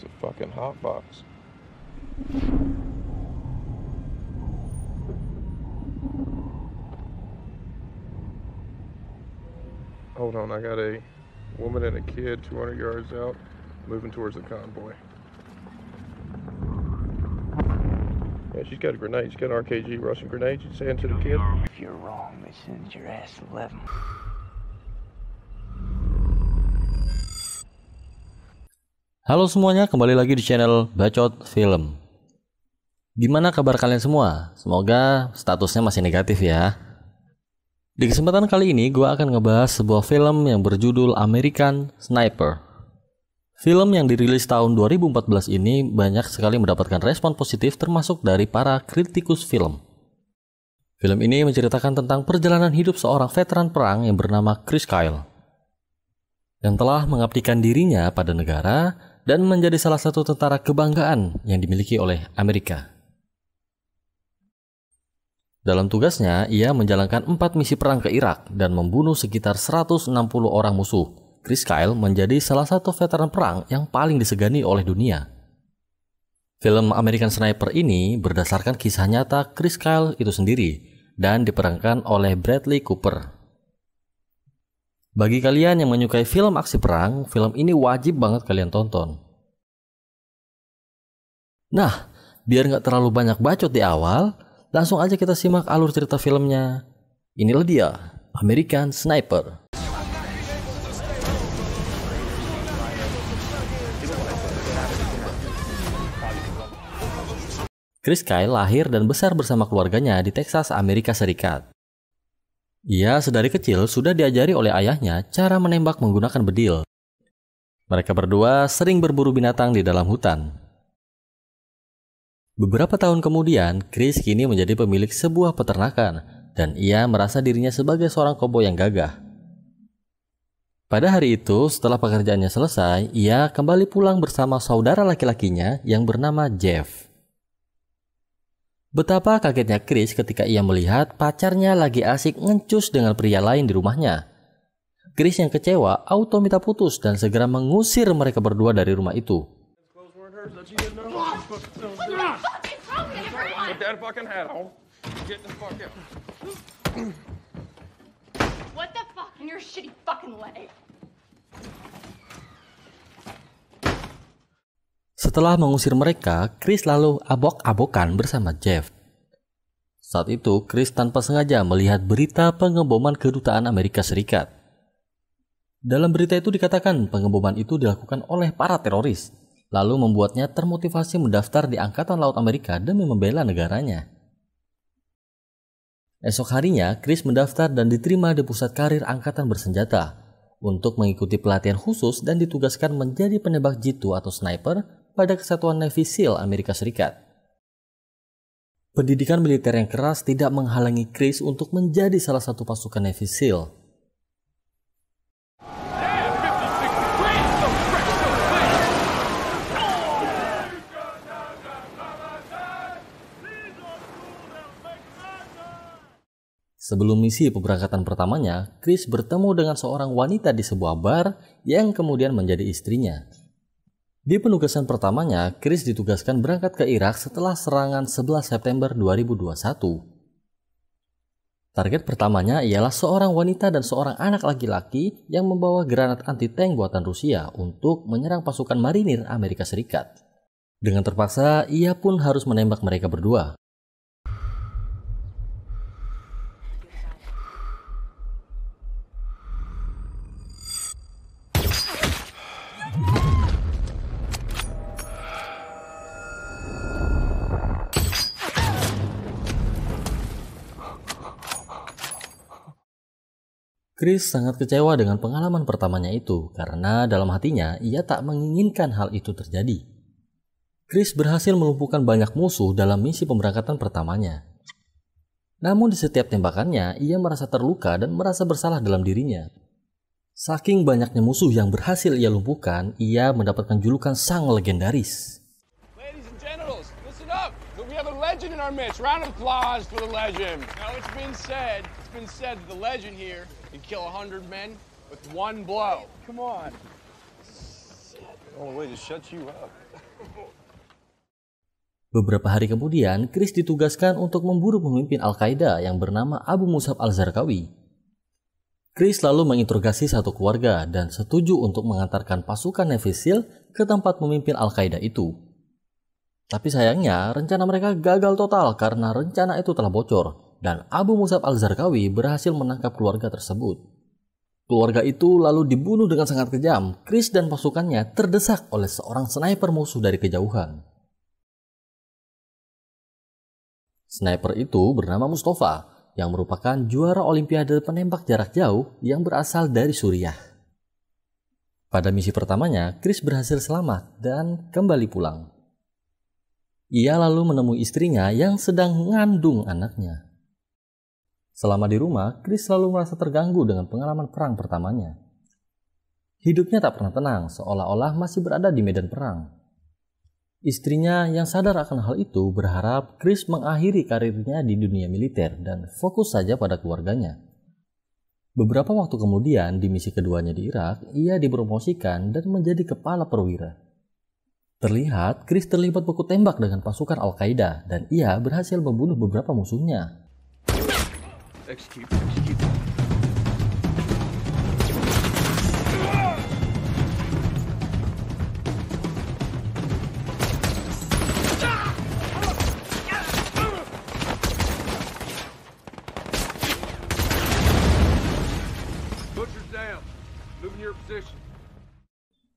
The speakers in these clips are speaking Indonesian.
It's a fucking hot box. Hold on, I got a woman and a kid 200 yards out, moving towards the convoy. Yeah, she's got a grenade. She's got an RKG Russian grenade. She's saying to the kid, "If you're wrong, they send your ass to 11." Halo semuanya, kembali lagi di channel Bacot Film. Gimana kabar kalian semua? Semoga statusnya masih negatif ya. Di kesempatan kali ini gue akan ngebahas sebuah film yang berjudul American Sniper. Film yang dirilis tahun 2014 ini banyak sekali mendapatkan respon positif termasuk dari para kritikus film. Film ini menceritakan tentang perjalanan hidup seorang veteran perang yang bernama Chris Kyle, yang telah mengabdikan dirinya pada negara dan menjadi salah satu tentara kebanggaan yang dimiliki oleh Amerika. Dalam tugasnya, ia menjalankan 4 misi perang ke Irak dan membunuh sekitar 160 orang musuh. Chris Kyle menjadi salah satu veteran perang yang paling disegani oleh dunia. Film American Sniper ini berdasarkan kisah nyata Chris Kyle itu sendiri dan diperankan oleh Bradley Cooper. Bagi kalian yang menyukai film aksi perang, film ini wajib banget kalian tonton. Nah, biar nggak terlalu banyak bacot di awal, langsung aja kita simak alur cerita filmnya. Inilah dia, American Sniper. Chris Kyle lahir dan besar bersama keluarganya di Texas, Amerika Serikat. Ia sedari kecil sudah diajari oleh ayahnya cara menembak menggunakan bedil. Mereka berdua sering berburu binatang di dalam hutan. Beberapa tahun kemudian, Chris kini menjadi pemilik sebuah peternakan dan ia merasa dirinya sebagai seorang koboi yang gagah. Pada hari itu, setelah pekerjaannya selesai, ia kembali pulang bersama saudara laki-lakinya yang bernama Jeff. Betapa kagetnya Chris ketika ia melihat pacarnya lagi asik ngencus dengan pria lain di rumahnya. Chris yang kecewa auto minta putus dan segera mengusir mereka berdua dari rumah itu. Setelah mengusir mereka, Chris lalu abok-abokan bersama Jeff. Saat itu, Chris tanpa sengaja melihat berita pengeboman kedutaan Amerika Serikat. Dalam berita itu dikatakan pengeboman itu dilakukan oleh para teroris, lalu membuatnya termotivasi mendaftar di Angkatan Laut Amerika demi membela negaranya. Esok harinya, Chris mendaftar dan diterima di pusat karir angkatan bersenjata untuk mengikuti pelatihan khusus dan ditugaskan menjadi penembak jitu atau sniper pada Kesatuan Navy SEAL Amerika Serikat. Pendidikan militer yang keras tidak menghalangi Chris untuk menjadi salah satu pasukan Navy SEAL. Sebelum misi pemberangkatan pertamanya, Chris bertemu dengan seorang wanita di sebuah bar yang kemudian menjadi istrinya. Di penugasan pertamanya, Chris ditugaskan berangkat ke Irak setelah serangan 11 September 2021. Target pertamanya ialah seorang wanita dan seorang anak laki-laki yang membawa granat anti-tank buatan Rusia untuk menyerang pasukan marinir Amerika Serikat. Dengan terpaksa, ia pun harus menembak mereka berdua. Chris sangat kecewa dengan pengalaman pertamanya itu karena dalam hatinya ia tak menginginkan hal itu terjadi. Chris berhasil melumpuhkan banyak musuh dalam misi pemberangkatan pertamanya. Namun di setiap tembakannya ia merasa terluka dan merasa bersalah dalam dirinya. Saking banyaknya musuh yang berhasil ia lumpuhkan, ia mendapatkan julukan sang legendaris. Ladies and genitals, listen up. We have a legend in our midst. Round of applause for the legend. Now it's been said that the legend here can kill 100 men with one blow. Come on. The only way to shut you up. Beberapa hari kemudian, Chris ditugaskan untuk memburu pemimpin Al-Qaeda yang bernama Abu Musab Al-Zarqawi. Chris lalu menginterogasi satu keluarga dan setuju untuk mengantarkan pasukan Navy SEAL ke tempat pemimpin Al-Qaeda itu. Tapi sayangnya, rencana mereka gagal total karena rencana itu telah bocor dan Abu Musab Al-Zarqawi berhasil menangkap keluarga tersebut. Keluarga itu lalu dibunuh dengan sangat kejam. Chris dan pasukannya terdesak oleh seorang sniper musuh dari kejauhan. Sniper itu bernama Mustafa, yang merupakan juara Olimpiade penembak jarak jauh yang berasal dari Suriah. Pada misi pertamanya, Chris berhasil selamat dan kembali pulang. Ia lalu menemui istrinya yang sedang mengandung anaknya. Selama di rumah, Chris selalu merasa terganggu dengan pengalaman perang pertamanya. Hidupnya tak pernah tenang, seolah-olah masih berada di medan perang. Istrinya yang sadar akan hal itu berharap Chris mengakhiri karirnya di dunia militer dan fokus saja pada keluarganya. Beberapa waktu kemudian di misi keduanya di Irak, ia dipromosikan dan menjadi kepala perwira. Terlihat Chris terlibat baku tembak dengan pasukan Al-Qaeda dan ia berhasil membunuh beberapa musuhnya. Execute.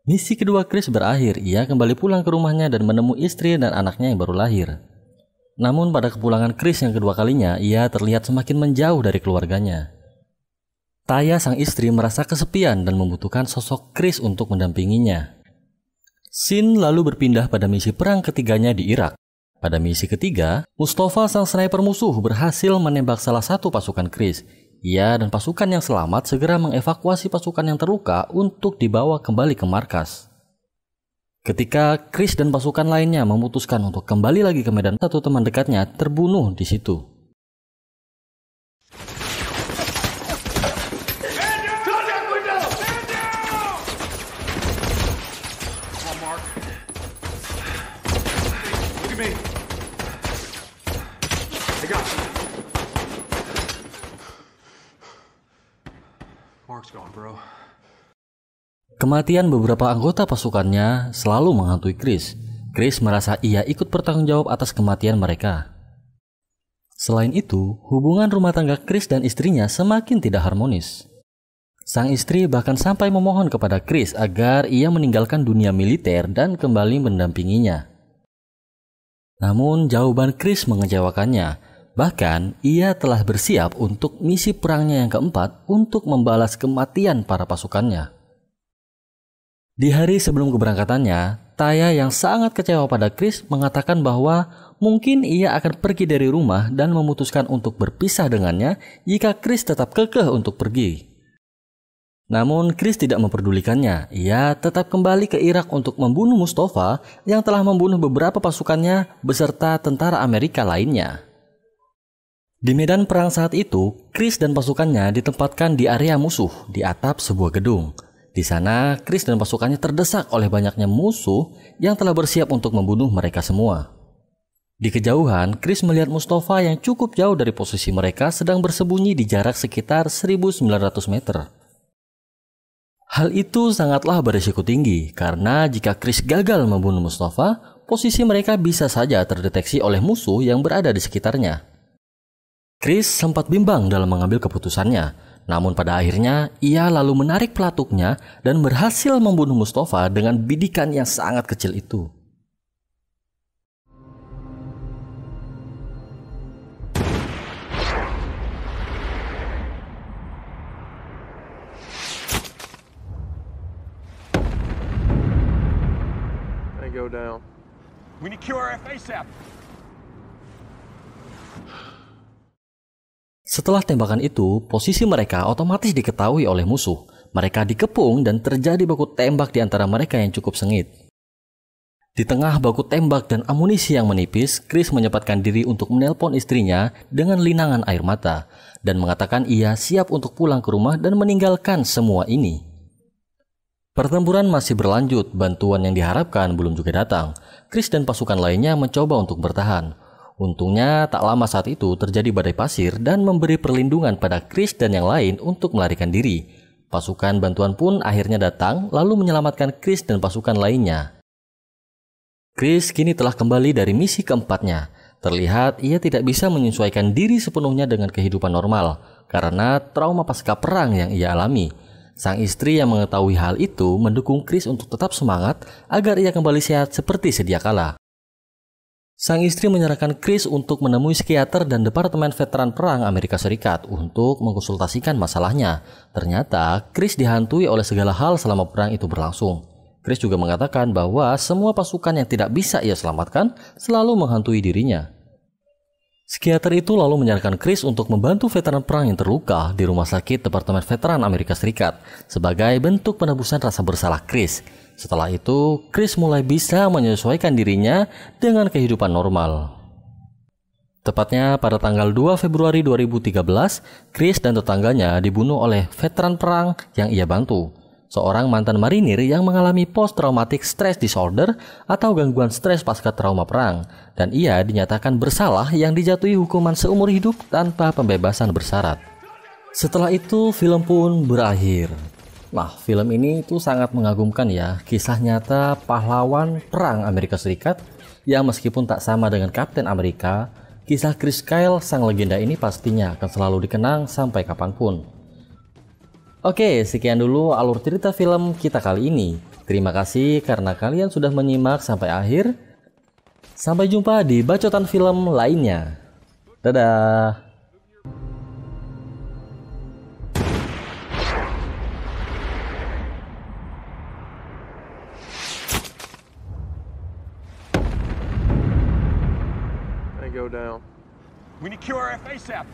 Misi kedua Chris berakhir, ia kembali pulang ke rumahnya dan menemui istri dan anaknya yang baru lahir. Namun pada kepulangan Chris yang kedua kalinya, ia terlihat semakin menjauh dari keluarganya. Taya sang istri merasa kesepian dan membutuhkan sosok Chris untuk mendampinginya. Scene lalu berpindah pada misi perang ketiganya di Irak. Pada misi ketiga, Mustafa sang sniper musuh berhasil menembak salah satu pasukan Chris. Ia dan pasukan yang selamat segera mengevakuasi pasukan yang terluka untuk dibawa kembali ke markas. Ketika Chris dan pasukan lainnya memutuskan untuk kembali lagi ke medan, satu teman dekatnya terbunuh di situ. Kematian beberapa anggota pasukannya selalu menghantui Chris. Chris merasa ia ikut bertanggung jawab atas kematian mereka. Selain itu, hubungan rumah tangga Chris dan istrinya semakin tidak harmonis. Sang istri bahkan sampai memohon kepada Chris agar ia meninggalkan dunia militer dan kembali mendampinginya. Namun jawaban Chris mengecewakannya. Bahkan, ia telah bersiap untuk misi perangnya yang keempat untuk membalas kematian para pasukannya. Di hari sebelum keberangkatannya, Taya yang sangat kecewa pada Chris mengatakan bahwa mungkin ia akan pergi dari rumah dan memutuskan untuk berpisah dengannya jika Chris tetap kekeh untuk pergi. Namun Chris tidak memperdulikannya, ia tetap kembali ke Irak untuk membunuh Mustafa yang telah membunuh beberapa pasukannya beserta tentara Amerika lainnya. Di medan perang saat itu, Chris dan pasukannya ditempatkan di area musuh di atap sebuah gedung. Di sana, Chris dan pasukannya terdesak oleh banyaknya musuh yang telah bersiap untuk membunuh mereka semua. Di kejauhan, Chris melihat Mustafa yang cukup jauh dari posisi mereka sedang bersembunyi di jarak sekitar 1.900 meter. Hal itu sangatlah berisiko tinggi karena jika Chris gagal membunuh Mustafa, posisi mereka bisa saja terdeteksi oleh musuh yang berada di sekitarnya. Chris sempat bimbang dalam mengambil keputusannya, namun pada akhirnya ia lalu menarik pelatuknya dan berhasil membunuh Mustafa dengan bidikan yang sangat kecil itu. They go down. We need QRF ASAP. Setelah tembakan itu, posisi mereka otomatis diketahui oleh musuh. Mereka dikepung dan terjadi baku tembak di antara mereka yang cukup sengit. Di tengah baku tembak dan amunisi yang menipis, Chris menyempatkan diri untuk menelpon istrinya dengan linangan air mata dan mengatakan ia siap untuk pulang ke rumah dan meninggalkan semua ini. Pertempuran masih berlanjut, bantuan yang diharapkan belum juga datang. Chris dan pasukan lainnya mencoba untuk bertahan. Untungnya tak lama saat itu terjadi badai pasir dan memberi perlindungan pada Chris dan yang lain untuk melarikan diri. Pasukan bantuan pun akhirnya datang lalu menyelamatkan Chris dan pasukan lainnya. Chris kini telah kembali dari misi keempatnya. Terlihat ia tidak bisa menyesuaikan diri sepenuhnya dengan kehidupan normal karena trauma pasca perang yang ia alami. Sang istri yang mengetahui hal itu mendukung Chris untuk tetap semangat agar ia kembali sehat seperti sedia kala. Sang istri menyerahkan Chris untuk menemui psikiater dan Departemen Veteran Perang Amerika Serikat untuk mengkonsultasikan masalahnya. Ternyata Chris dihantui oleh segala hal selama perang itu berlangsung. Chris juga mengatakan bahwa semua pasukan yang tidak bisa ia selamatkan selalu menghantui dirinya. Psikiater itu lalu menyarankan Chris untuk membantu veteran perang yang terluka di Rumah Sakit Departemen Veteran Amerika Serikat sebagai bentuk penebusan rasa bersalah Chris. Setelah itu, Chris mulai bisa menyesuaikan dirinya dengan kehidupan normal. Tepatnya pada tanggal 2 Februari 2013, Chris dan tetangganya dibunuh oleh veteran perang yang ia bantu. Seorang mantan marinir yang mengalami post-traumatic stress disorder atau gangguan stres pasca trauma perang. Dan ia dinyatakan bersalah yang dijatuhi hukuman seumur hidup tanpa pembebasan bersyarat. Setelah itu, film pun berakhir. Nah, film ini itu sangat mengagumkan ya, kisah nyata pahlawan perang Amerika Serikat yang meskipun tak sama dengan Kapten Amerika, kisah Chris Kyle sang legenda ini pastinya akan selalu dikenang sampai kapanpun. Oke, sekian dulu alur cerita film kita kali ini. Terima kasih karena kalian sudah menyimak sampai akhir. Sampai jumpa di bacotan film lainnya. Dadah! Go down. We need QRF ASAP.